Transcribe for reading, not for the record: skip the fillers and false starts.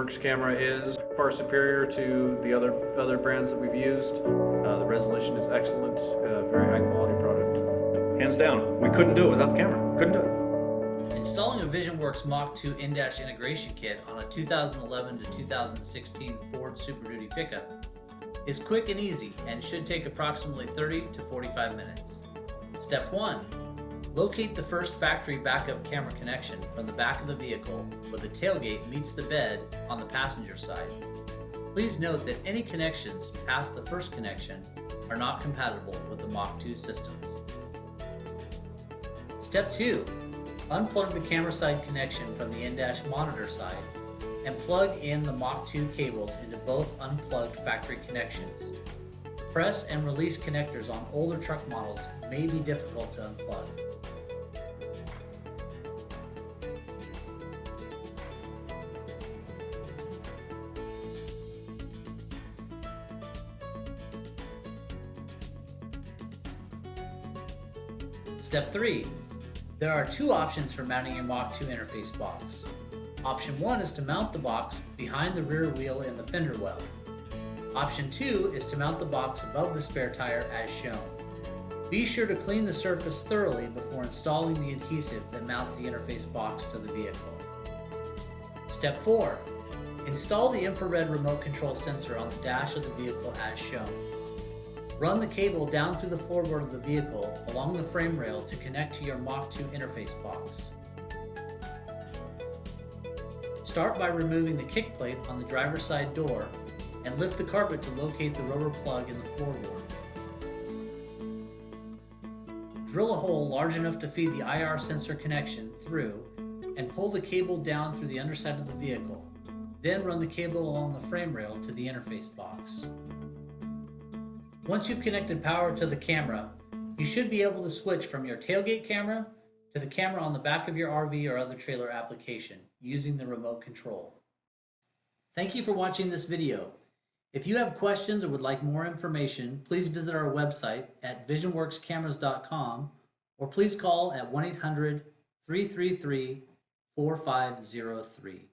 Visionworks camera is far superior to the other brands that we've used. The resolution is excellent, very high quality product. Hands down, we couldn't do it without the camera. Couldn't do it. Installing a Visionworks MACH 2 in-dash integration kit on a 2011 to 2016 Ford Super Duty pickup is quick and easy and should take approximately 30 to 45 minutes. Step 1. Locate the first factory backup camera connection from the back of the vehicle where the tailgate meets the bed on the passenger side. Please note that any connections past the first connection are not compatible with the MACH 2 systems. Step 2. Unplug the camera side connection from the in-dash monitor side and plug in the MACH 2 cables into both unplugged factory connections. Press and release connectors on older truck models may be difficult to unplug. Step 3. There are two options for mounting your MACH 2 interface box. Option 1 is to mount the box behind the rear wheel in the fender well. Option 2 is to mount the box above the spare tire as shown. Be sure to clean the surface thoroughly before installing the adhesive that mounts the interface box to the vehicle. Step 4. Install the infrared remote control sensor on the dash of the vehicle as shown. Run the cable down through the floorboard of the vehicle along the frame rail to connect to your MACH 2 interface box. Start by removing the kick plate on the driver's side door and lift the carpet to locate the rubber plug in the floorboard. Drill a hole large enough to feed the IR sensor connection through and pull the cable down through the underside of the vehicle. Then run the cable along the frame rail to the interface box. Once you've connected power to the camera, you should be able to switch from your tailgate camera to the camera on the back of your RV or other trailer application using the remote control. Thank you for watching this video. If you have questions or would like more information, please visit our website at visionworkscameras.com or please call at 1-800-333-4503.